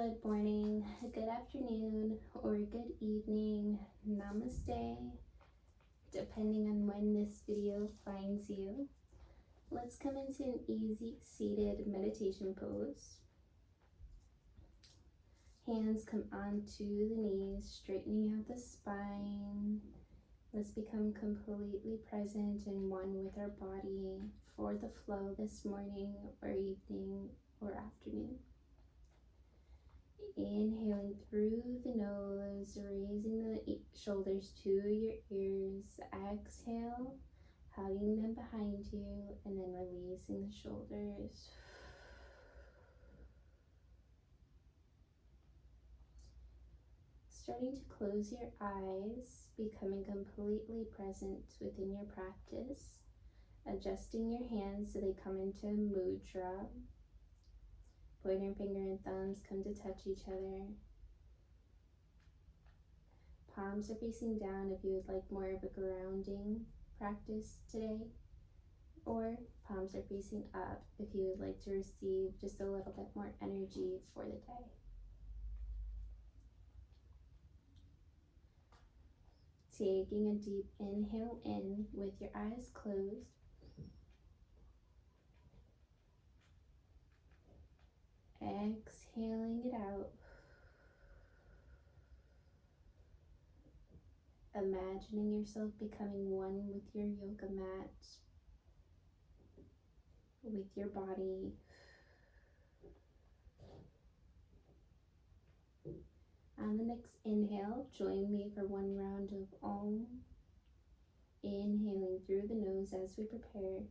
Good morning, good afternoon, or good evening. Namaste, depending on when this video finds you. Let's come into an easy seated meditation pose. Hands come onto the knees, straightening out the spine. Let's become completely present and one with our body for the flow this morning or evening or afternoon. Inhaling through the nose, raising the shoulders to your ears. Exhale, hugging them behind you, and then releasing the shoulders. Starting to close your eyes, becoming completely present within your practice. Adjusting your hands so they come into mudra. Pointer finger and thumbs come to touch each other. Palms are facing down if you would like more of a grounding practice today. Or palms are facing up if you would like to receive just a little bit more energy for the day. Taking a deep inhale in with your eyes closed. Exhaling it out. Imagining yourself becoming one with your yoga mat, with your body. On the next inhale, join me for one round of Om. Inhaling through the nose as we prepare.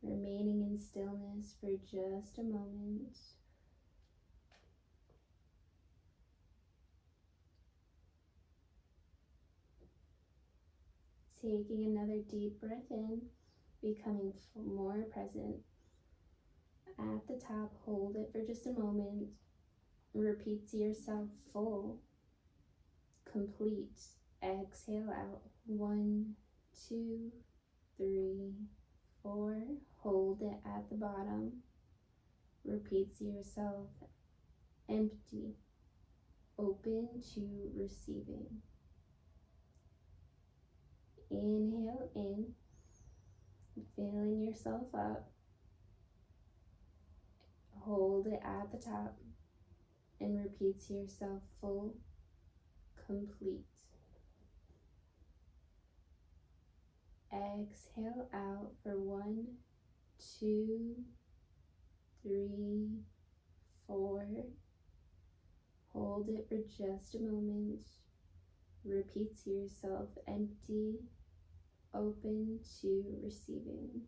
Remaining in stillness for just a moment. Taking another deep breath in, becoming more present. At the top, hold it for just a moment. Repeat to yourself, full, complete. Exhale out. 1, 2, 3, 4. Hold it at the bottom. Repeat to yourself, empty, open to receiving. Inhale in, filling yourself up. Hold it at the top and repeat to yourself, full, complete. Exhale out for 1, 2, 3, 4. Hold it for just a moment. Repeat to yourself, empty, open to receiving.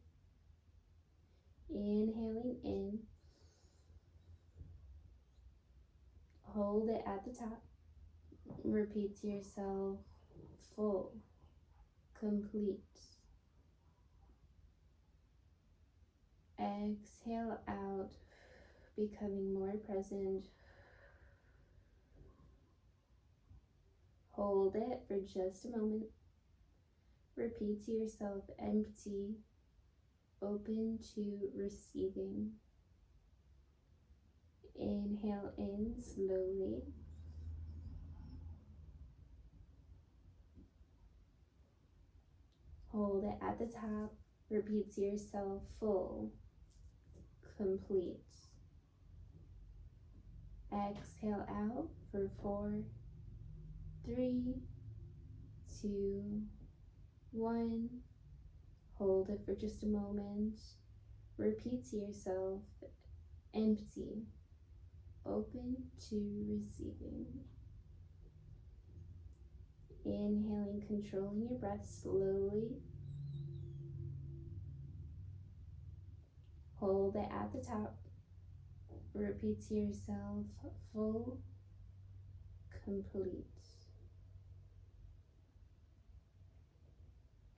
Inhaling in. Hold it at the top. Repeat to yourself, full, complete. Exhale out, becoming more present. Hold it for just a moment. Repeat to yourself, empty, open to receiving. Inhale in slowly. Hold it at the top. Repeat to yourself, full, complete. Exhale out for 4, 3, 2, 1. Hold it for just a moment. Repeat to yourself, empty, open to receiving. Inhaling, controlling your breath slowly. Hold it at the top. Repeat to yourself, full, complete.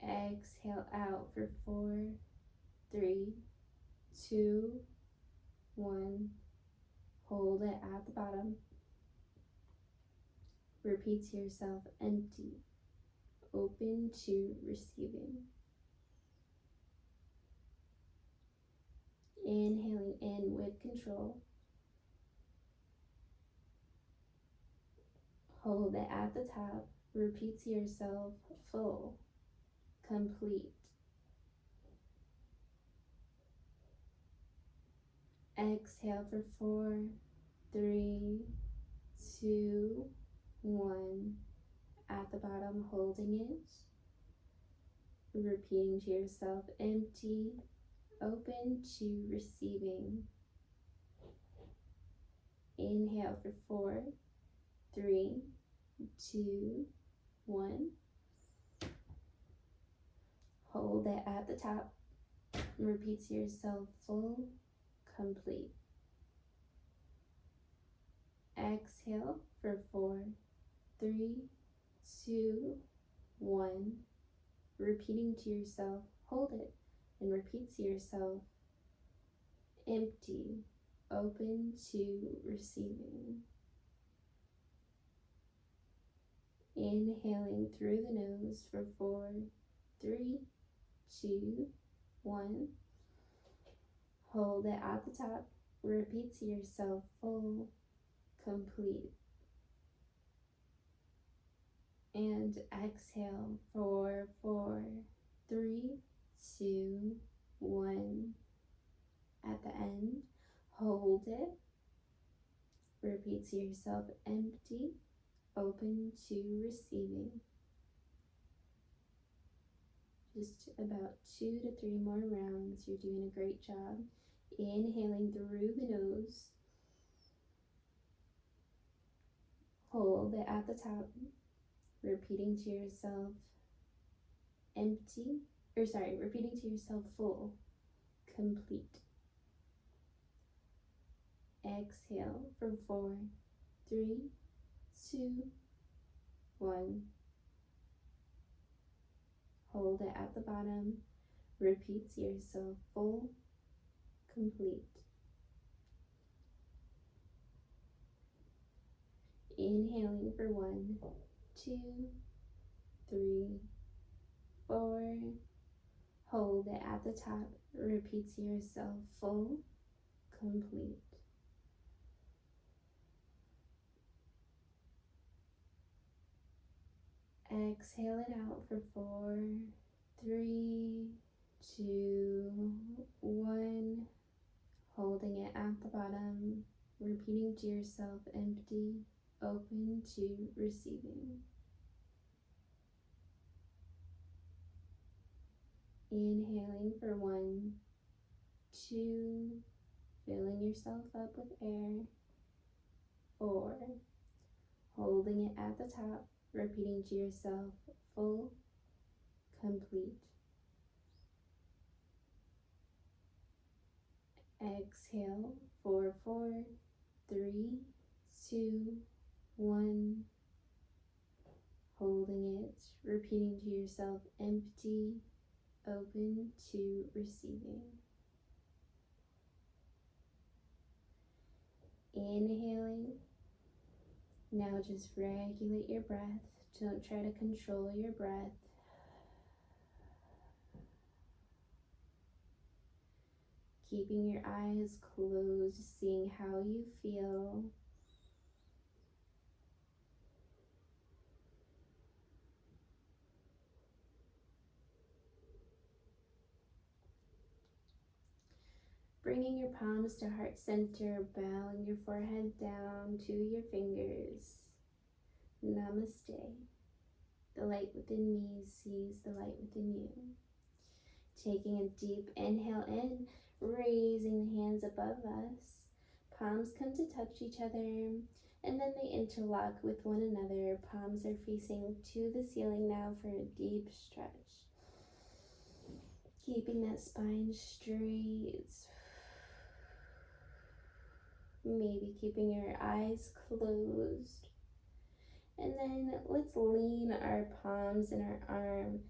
Exhale out for 4, 3, 2, 1. Hold it at the bottom. Repeat to yourself, empty, open to receiving. Inhaling in with control. Hold it at the top. Repeat to yourself, full, complete. Exhale for 4, 3, 2, 1. At the bottom, holding it. Repeating to yourself, empty, open to receiving. Inhale for 4, 3, 2, 1. Hold it at the top. Repeat to yourself, full, complete. Exhale for 4, 3, 2, 1. Repeating to yourself, hold it, and repeat to yourself, empty, open to receiving. Inhaling through the nose for 4, 3, 2, 1. Hold it at the top. Repeat to yourself, full, complete. And exhale for 4, 3, 2, 1. At the end, hold it. Repeat to yourself, empty, open to receiving. Just about 2 to 3 more rounds. You're doing a great job. Inhaling through the nose. Hold it at the top. Repeating to yourself, repeating to yourself, full, complete. Exhale for 4, 3, 2, 1. Hold it at the bottom. Repeat to yourself, full, complete. Inhaling for 1, 2, 3, 4. Hold it at the top. Repeat to yourself, full, complete. Exhale it out for 4, 3, 2, 1. Holding it at the bottom. Repeating to yourself, empty, open to receiving. Inhaling for 1, 2, filling yourself up with air. 4, holding it at the top, repeating to yourself, full, complete. Exhale for 4, 3, 2, 1. Holding it, repeating to yourself, empty, open to receiving. Inhaling. Now just regulate your breath. Don't try to control your breath. Keeping your eyes closed, seeing how you feel. Bringing your palms to heart center, bowing your forehead down to your fingers. Namaste. The light within me sees the light within you. Taking a deep inhale in, raising the hands above us. Palms come to touch each other, and then they interlock with one another. Palms are facing to the ceiling now for a deep stretch. Keeping that spine straight. Maybe keeping your eyes closed. And then let's lean our palms and our arm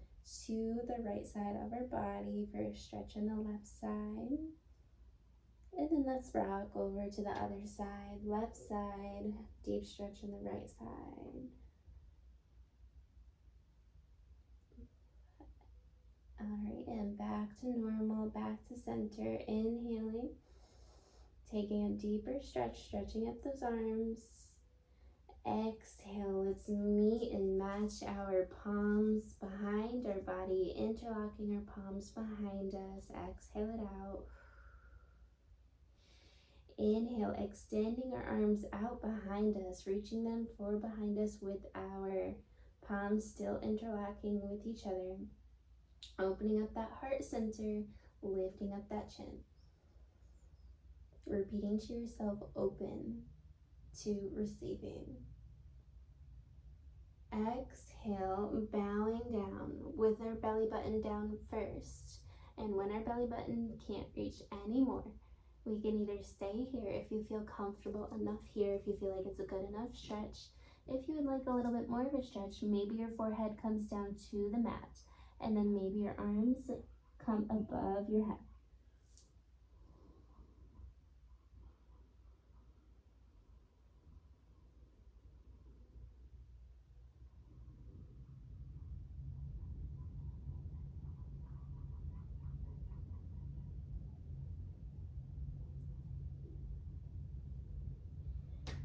to the right side of our body for a stretch on the left side. And then let's rock over to the other side, left side, deep stretch on the right side. Alright, and back to normal, back to center, inhaling, taking a deeper stretch, stretching up those arms. Exhale, let's meet and match our palms behind our body, interlocking our palms behind us. Exhale it out. Inhale, extending our arms out behind us, reaching them forward behind us with our palms still interlocking with each other. Opening up that heart center, lifting up that chin. Repeating to yourself, open to receiving. Exhale, bowing down with our belly button down first. And when our belly button can't reach anymore, we can either stay here if you feel comfortable enough here, if you feel like it's a good enough stretch. If you would like a little bit more of a stretch, maybe your forehead comes down to the mat, and then maybe your arms come above your head.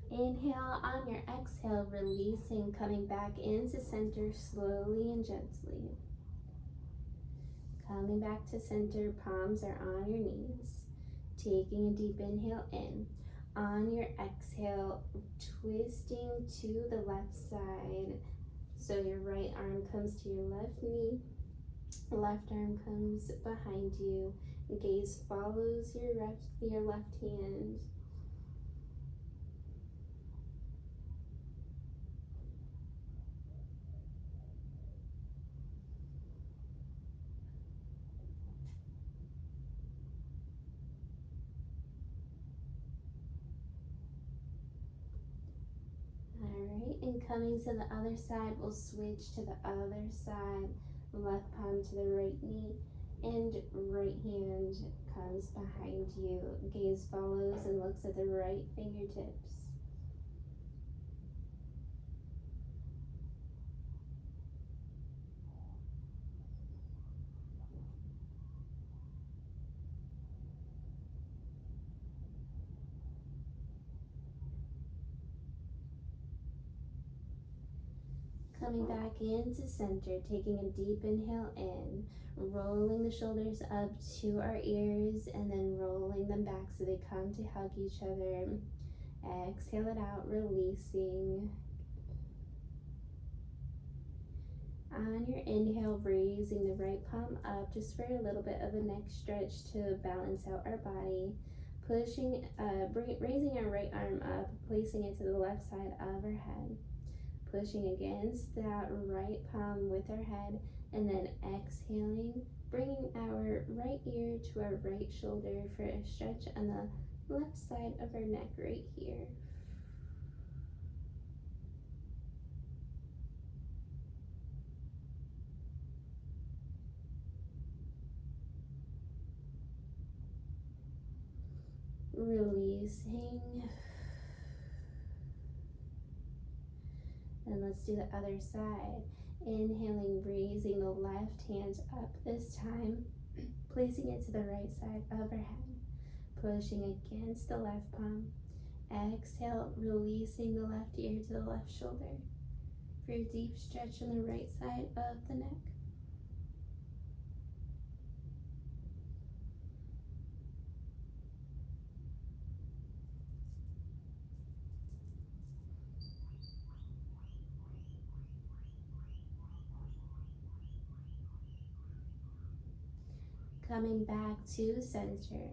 Inhale, on your exhale, releasing, coming back into center slowly and gently. Coming back to center, palms are on your knees. Taking a deep inhale in. On your exhale, twisting to the left side. So your right arm comes to your left knee. Left arm comes behind you. Gaze follows your left hand. Alright, and coming to the other side, we'll switch to the other side. Left palm to the right knee, and right hand comes behind you. Gaze follows and looks at the right fingertips. Coming back into center, taking a deep inhale in, rolling the shoulders up to our ears, and then rolling them back so they come to hug each other. Exhale it out, releasing. On your inhale, raising the right palm up just for a little bit of a neck stretch to balance out our body. Raising our right arm up, placing it to the left side of our head. Pushing against that right palm with our head, and then exhaling, bringing our right ear to our right shoulder for a stretch on the left side of our neck right here. Releasing. And let's do the other side. Inhaling, raising the left hand up this time, placing it to the right side of our head, pushing against the left palm. Exhale, releasing the left ear to the left shoulder for a deep stretch on the right side of the neck. Coming back to center,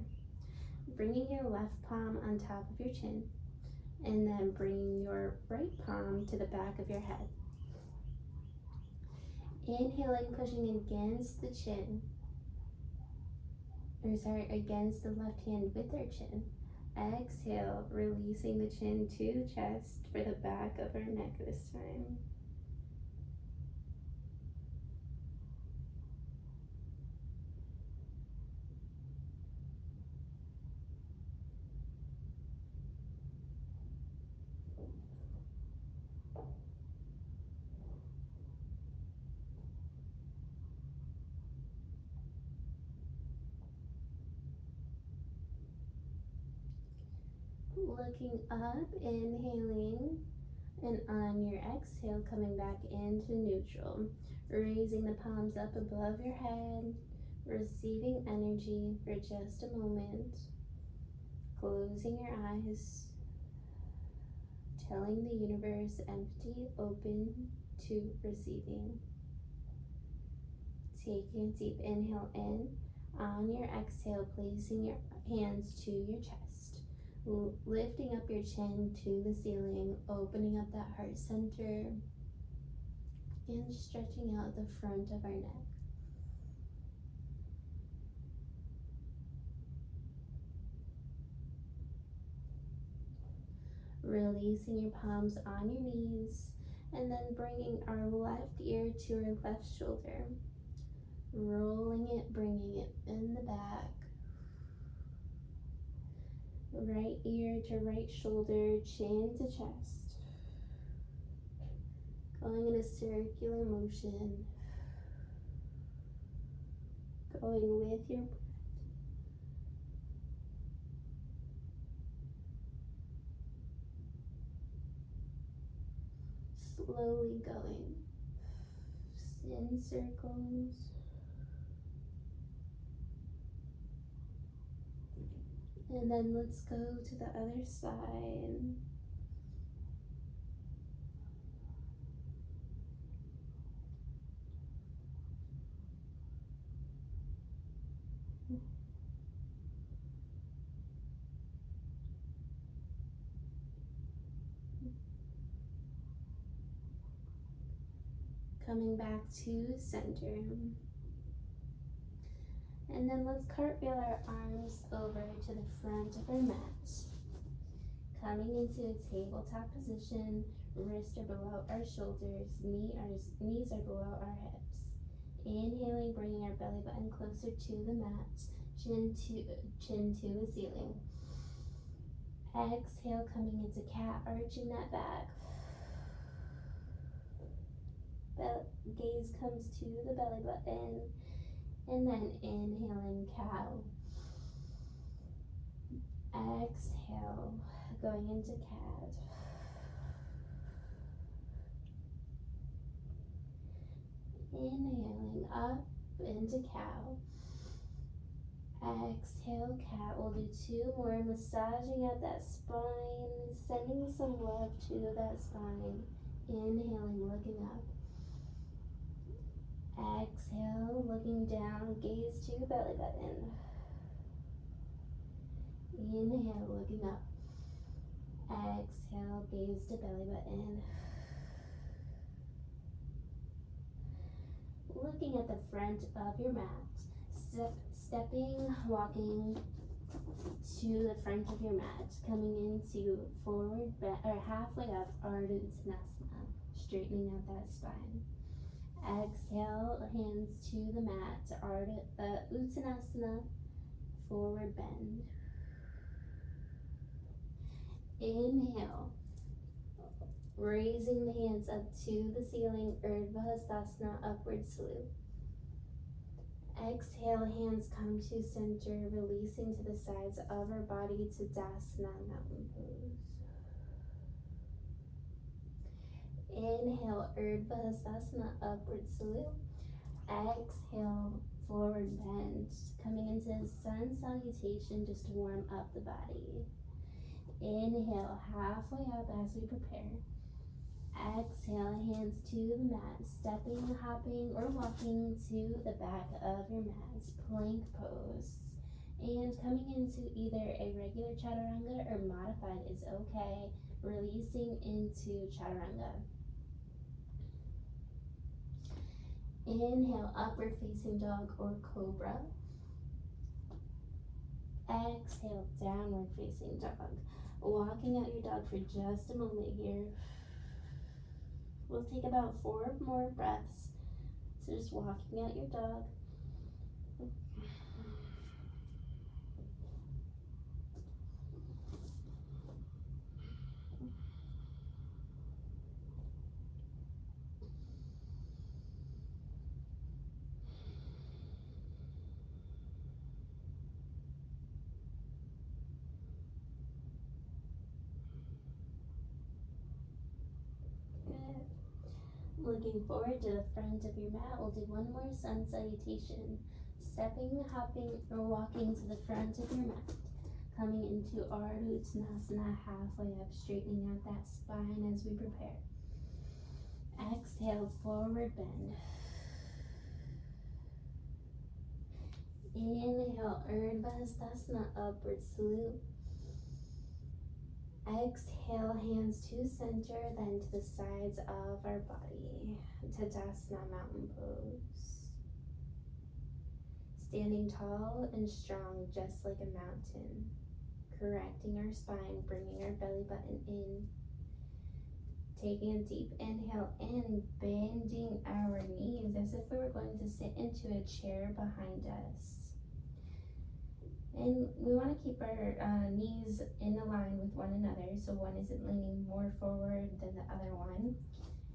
bringing your left palm on top of your chin, and then bringing your right palm to the back of your head. Inhaling, pushing against the chin, against the left hand with our chin. Exhale, releasing the chin to chest for the back of our neck this time. Looking up, inhaling, and on your exhale, coming back into neutral. Raising the palms up above your head, receiving energy for just a moment. Closing your eyes, telling the universe empty, open to receiving. Taking a deep inhale in. On your exhale, placing your hands to your chest. Lifting up your chin to the ceiling, opening up that heart center, and stretching out the front of our neck. Releasing your palms on your knees, and then bringing our left ear to our left shoulder. Rolling it, bringing it in the back. Right ear to right shoulder, chin to chest. Going in a circular motion. Going with your breath. Slowly going in circles. And then let's go to the other side. Coming back to center. And then let's cartwheel our arms over to the front of our mat. Coming into a tabletop position, wrists are below our shoulders, knees are below our hips. Inhaling, bringing our belly button closer to the mat, chin to the ceiling. Exhale, coming into cat, arching that back. Gaze comes to the belly button, and then inhaling cow. Exhale, going into cat. Inhaling up into cow. Exhale, cat. We'll do two more, massaging at that spine, sending some love to that spine. Inhaling, looking up. Exhale, looking down, gaze to belly button. Inhale, looking up. Exhale, gaze to belly button. Looking at the front of your mat. Walking to the front of your mat, coming into forward bend, or halfway up, Ardha Uttanasana, straightening out that spine. Exhale, hands to the mat, Uttanasana, forward bend. Inhale, raising the hands up to the ceiling, Urdhva Hastasana, upward salute. Exhale, hands come to center, releasing to the sides of our body to Dasana, mountain pose. Inhale, Urdhva Hastasana, upward salute. Exhale, forward bend, coming into sun salutation just to warm up the body. Inhale, halfway up as we prepare. Exhale, hands to the mat, stepping, hopping, or walking to the back of your mat, plank pose. And coming into either a regular chaturanga or modified is okay, releasing into chaturanga. Inhale, upward facing dog or cobra. Exhale, downward facing dog. Walking out your dog for just a moment here. We'll take about 4 more breaths. So just walking out your dog. looking forward to the front of your mat, we'll do one more sun salutation. Stepping, hopping, or walking to the front of your mat. Coming into Ardha Uttanasana, halfway up, straightening out that spine as we prepare. Exhale, forward bend. Inhale, Urdhva Hastasana, upward salute. Exhale, hands to center, then to the sides of our body. Tadasana, mountain pose. Standing tall and strong, just like a mountain. Correcting our spine, bringing our belly button in. Taking a deep inhale in, bending our knees as if we were going to sit into a chair behind us. And we want to keep our knees in a line with one another, so one isn't leaning more forward than the other one.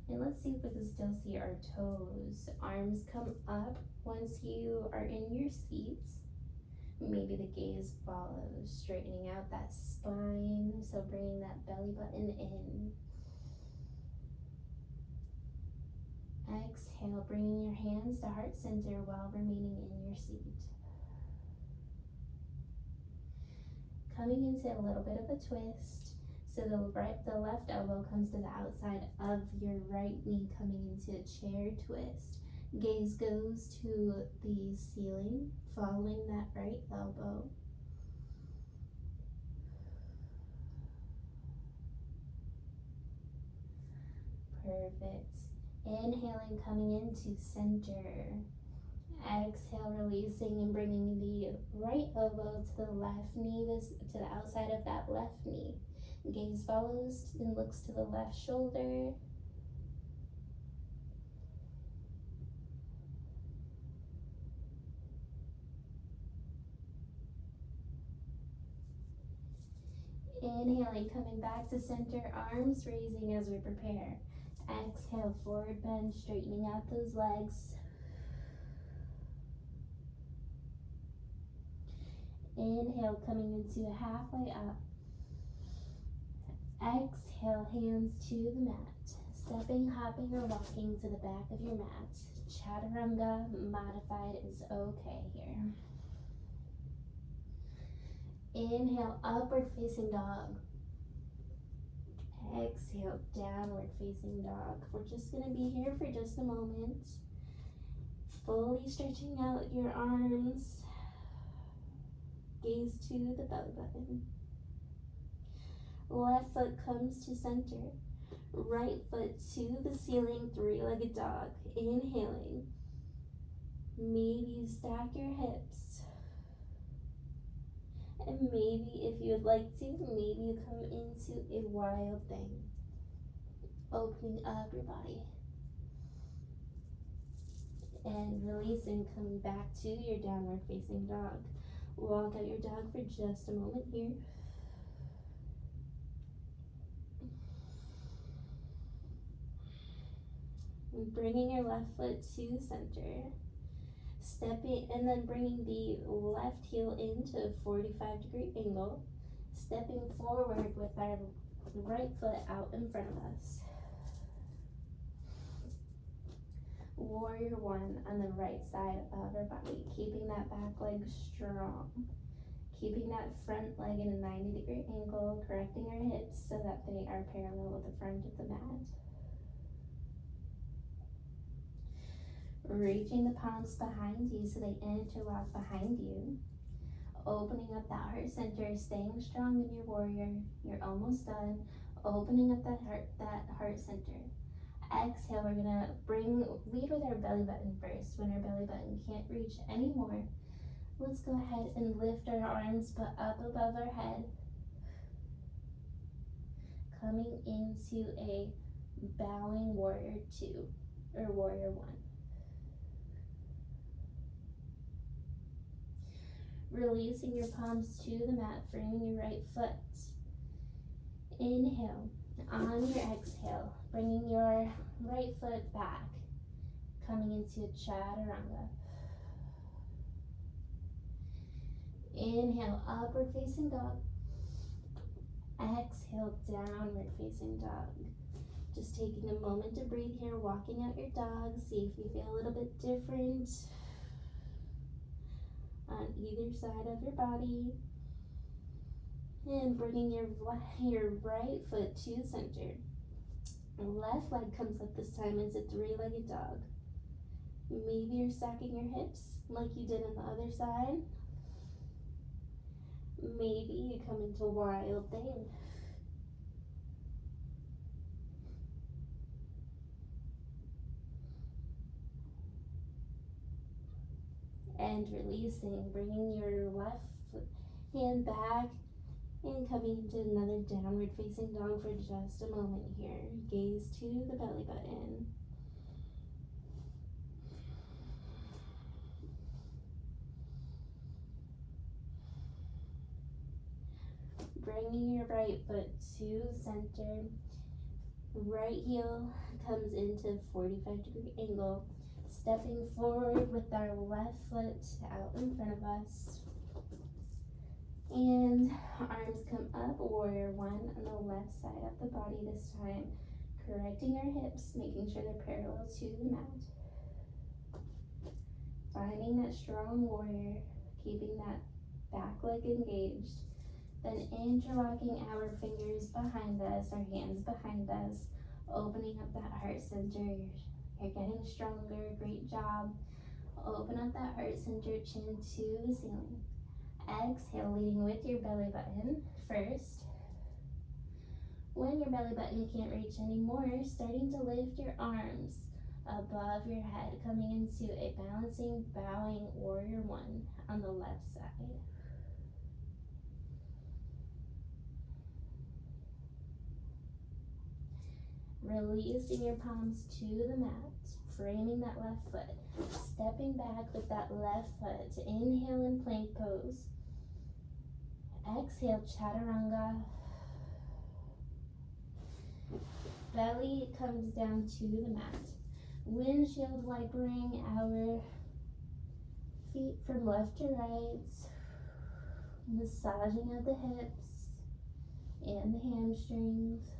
And let's see if we can still see our toes. Arms come up once you are in your seat. Maybe the gaze follows, straightening out that spine, so bringing that belly button in. Exhale, bringing your hands to heart center while remaining in your seat. Coming into a little bit of a twist, so the left elbow comes to the outside of your right knee, coming into a chair twist. Gaze goes to the ceiling, following that right elbow. Perfect. Inhaling, coming into center. Exhale, releasing and bringing the right elbow to the left knee, to the outside of that left knee. Gaze follows and looks to the left shoulder. Inhaling, coming back to center, arms raising as we prepare. Exhale, forward bend, straightening out those legs. Inhale, coming into halfway up. Exhale, hands to the mat. Stepping, hopping, or walking to the back of your mat. Chaturanga modified is okay here. Inhale, upward facing dog. Exhale, downward facing dog. We're just going to be here for just a moment. Fully stretching out your arms. Gaze to the belly button. Left foot comes to center. Right foot to the ceiling, three-legged dog. Inhaling. Maybe you stack your hips. And maybe, if you would like to, maybe you come into a wild thing. Opening up your body. And releasing, coming back to your downward facing dog. Walk out your dog for just a moment here. Bringing your left foot to center. Stepping and then bringing the left heel into a 45-degree angle. Stepping forward with our right foot out in front of us. Warrior one on the right side of our body, keeping that back leg strong. Keeping that front leg in a 90-degree angle, correcting our hips so that they are parallel with the front of the mat. Reaching the palms behind you so they interlock behind you. Opening up that heart center, staying strong in your warrior. You're almost done. Opening up that heart center. Exhale, we're gonna lead with our belly button first. When our belly button can't reach anymore, let's go ahead and lift our arms but up above our head. Coming into a bowing warrior two, or warrior one. Releasing your palms to the mat, framing your right foot. Inhale. On your exhale, bringing your right foot back, coming into chaturanga. Inhale, upward facing dog. Exhale, downward facing dog. Just taking a moment to breathe here, walking out your dog. See if you feel a little bit different on either side of your body. And bringing your right foot to center. Left leg comes up this time as a three-legged dog. Maybe you're stacking your hips like you did on the other side. Maybe you come into wild thing. And releasing, bringing your left hand back and coming into another downward facing dog for just a moment here. Gaze to the belly button. Bringing your right foot to center. Right heel comes into 45-degree angle. Stepping forward with our left foot out in front of us. And arms come up, warrior one on the left side of the body this time. Correcting our hips, making sure they're parallel to the mat. Finding that strong warrior, keeping that back leg engaged. Then interlocking our fingers behind us, our hands behind us, opening up that heart center. You're getting stronger, great job. Open up that heart center, chin to the ceiling. Exhale, leading with your belly button first. When your belly button can't reach anymore, starting to lift your arms above your head, coming into a balancing, bowing warrior one on the left side. Releasing your palms to the mat, framing that left foot, stepping back with that left foot. Inhale in plank pose. Exhale, chaturanga. Belly comes down to the mat. Windshield wipering our feet from left to right. Massaging out the hips and the hamstrings.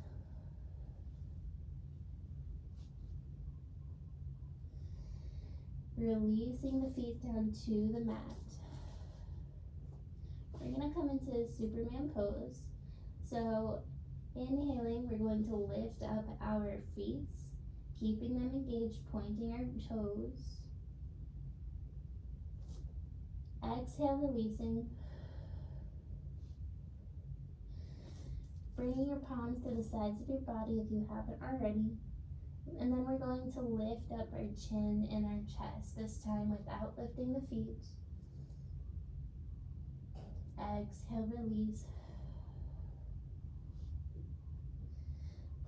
Releasing the feet down to the mat. We're going to come into Superman pose. So inhaling, we're going to lift up our feet, keeping them engaged, pointing our toes. Exhale, releasing. Bringing your palms to the sides of your body if you haven't already. And then we're going to lift up our chin and our chest, this time without lifting the feet. Exhale, release.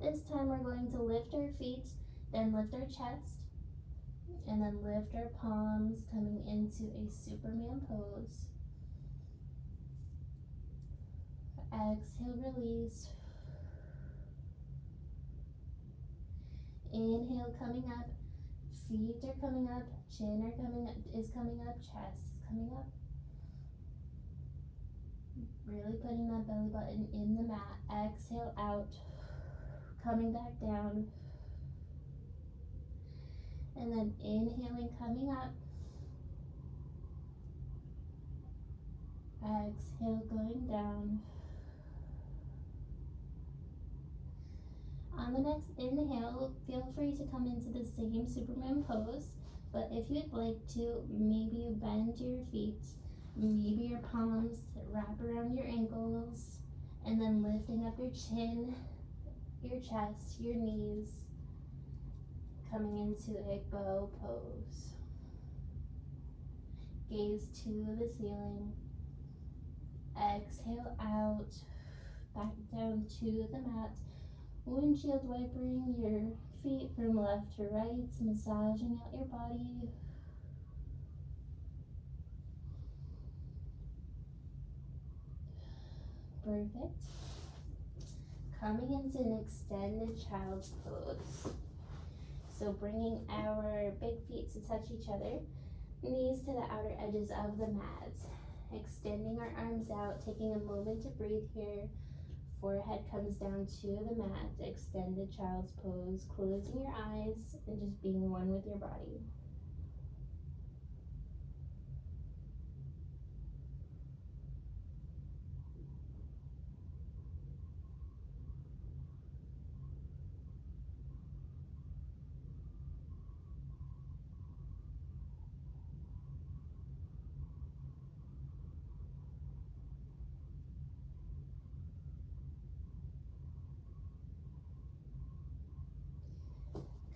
This time we're going to lift our feet, then lift our chest, and then lift our palms, coming into a Superman pose. Exhale, release. Inhale, coming up, feet are coming up, chin is coming up, chest is coming up. Really putting that belly button in the mat. Exhale out, coming back down. And then inhaling, coming up. Exhale, going down. On the next inhale, feel free to come into the same Superman pose, but if you'd like to, maybe you bend your feet, maybe your palms wrap around your ankles, and then lifting up your chin, your chest, your knees, coming into a bow pose. Gaze to the ceiling. Exhale out, back down to the mat. Windshield wipering your feet from left to right, massaging out your body. Perfect. Coming into an extended child's pose. So bringing our big feet to touch each other, knees to the outer edges of the mat. Extending our arms out, taking a moment to breathe here. Forehead comes down to the mat, extended child's pose, closing your eyes and just being one with your body.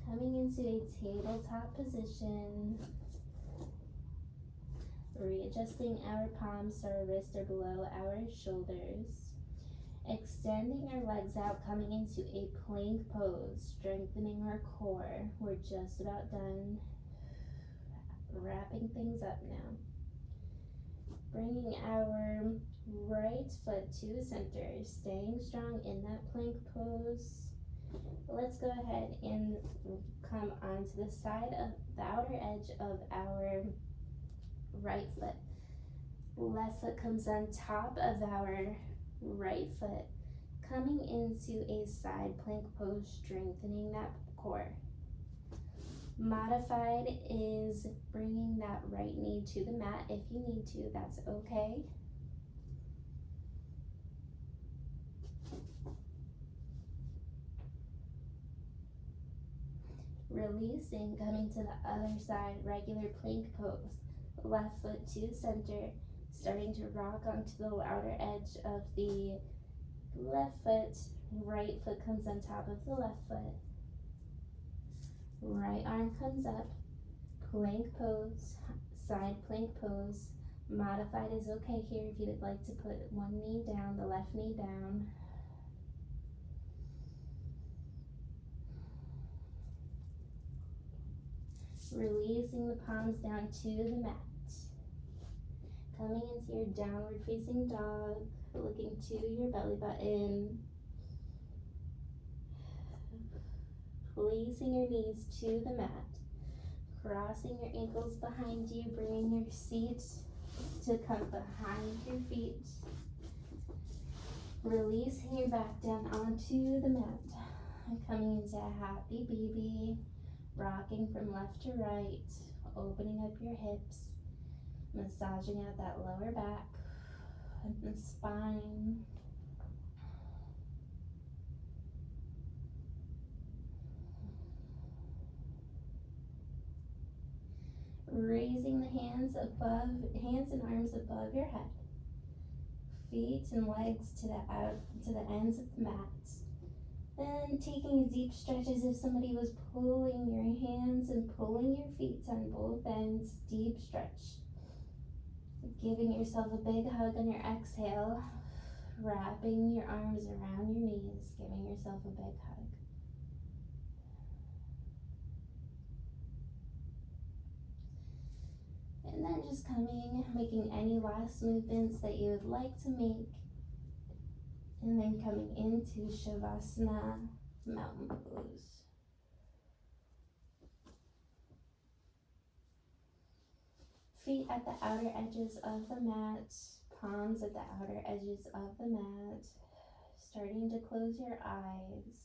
Coming into a tabletop position, readjusting our palms so our wrists are below our shoulders. Extending our legs out, coming into a plank pose, strengthening our core. We're just about done. Wrapping things up now. Bringing our right foot to center, staying strong in that plank pose. Let's go ahead and come onto the side of the outer edge of our right foot. Left foot comes on top of our right foot, coming into a side plank pose, strengthening that core. Modified is bringing that right knee to the mat. If you need to, that's okay. Releasing, coming to the other side, regular plank pose. Left foot to center, starting to rock onto the outer edge of the left foot. Right foot comes on top of the left foot. Right arm comes up. Plank pose, side plank pose. Modified is okay here if you would like to put one knee down, the left knee down. Releasing the palms down to the mat. Coming into your downward facing dog, looking to your belly button. Placing your knees to the mat. Crossing your ankles behind you, bringing your seat to come behind your feet. Releasing your back down onto the mat. And coming into a happy baby. Rocking from left to right, opening up your hips, massaging out that lower back and the spine. Raising the hands and arms above your head. Feet and legs to the ends of the mat. And taking a deep stretch as if somebody was pulling your hands and pulling your feet on both ends. Deep stretch. Giving yourself a big hug on your exhale. Wrapping your arms around your knees. Giving yourself a big hug. And then just making any last movements that you would like to make. And then coming into Savasana, mountain pose. Feet at the outer edges of the mat, palms at the outer edges of the mat. Starting to close your eyes.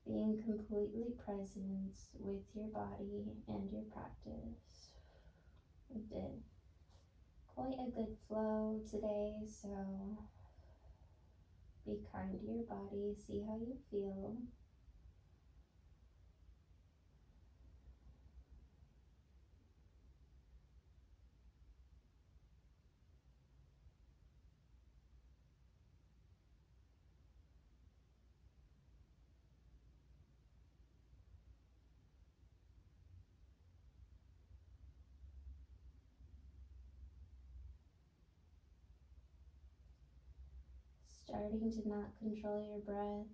Being completely present with your body and your practice. We did quite a good flow today, so be kind to your body, see how you feel. Starting to not control your breath.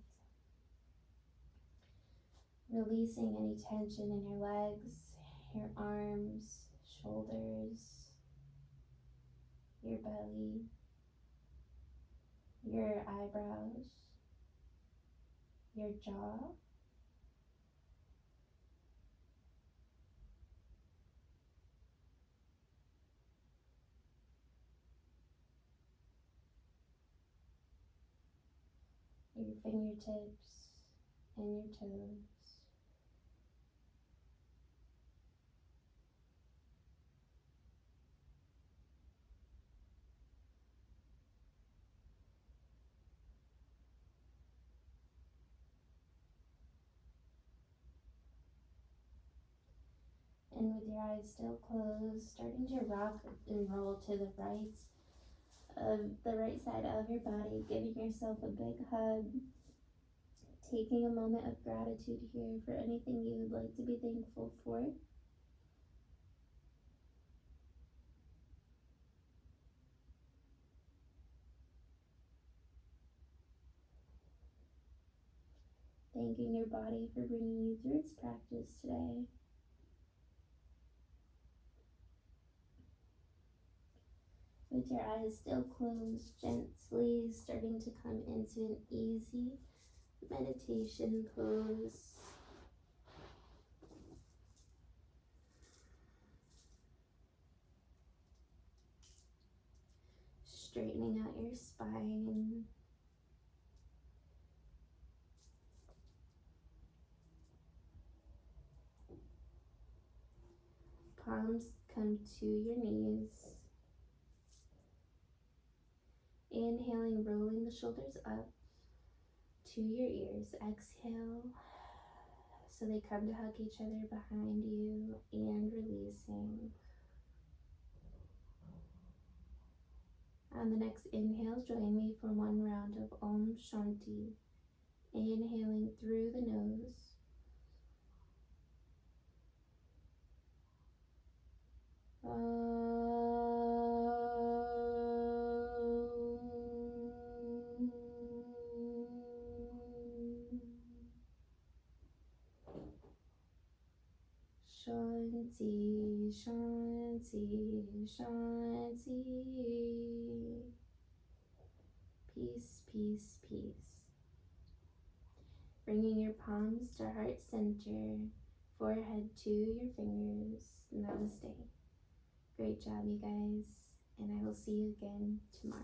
Releasing any tension in your legs, your arms, shoulders, your belly, your eyebrows, your jaw. your fingertips and your toes. And with your eyes still closed, starting to rock and roll to the right side of your body, giving yourself a big hug, taking a moment of gratitude here for anything you would like to be thankful for. Thanking your body for bringing you through its practice today. With your eyes still closed, gently starting to come into an easy meditation pose. Straightening out your spine. Palms come to your knees. Inhaling, rolling the shoulders up to your ears. Exhale, so they come to hug each other behind you, and releasing. On the next inhale, join me for one round of Om Shanti. Inhaling through the nose. Shanti, Shanti, Shanti. Peace, peace, peace. Bringing your palms to heart center, forehead to your fingers. Namaste. Great job, you guys, and I will see you again tomorrow.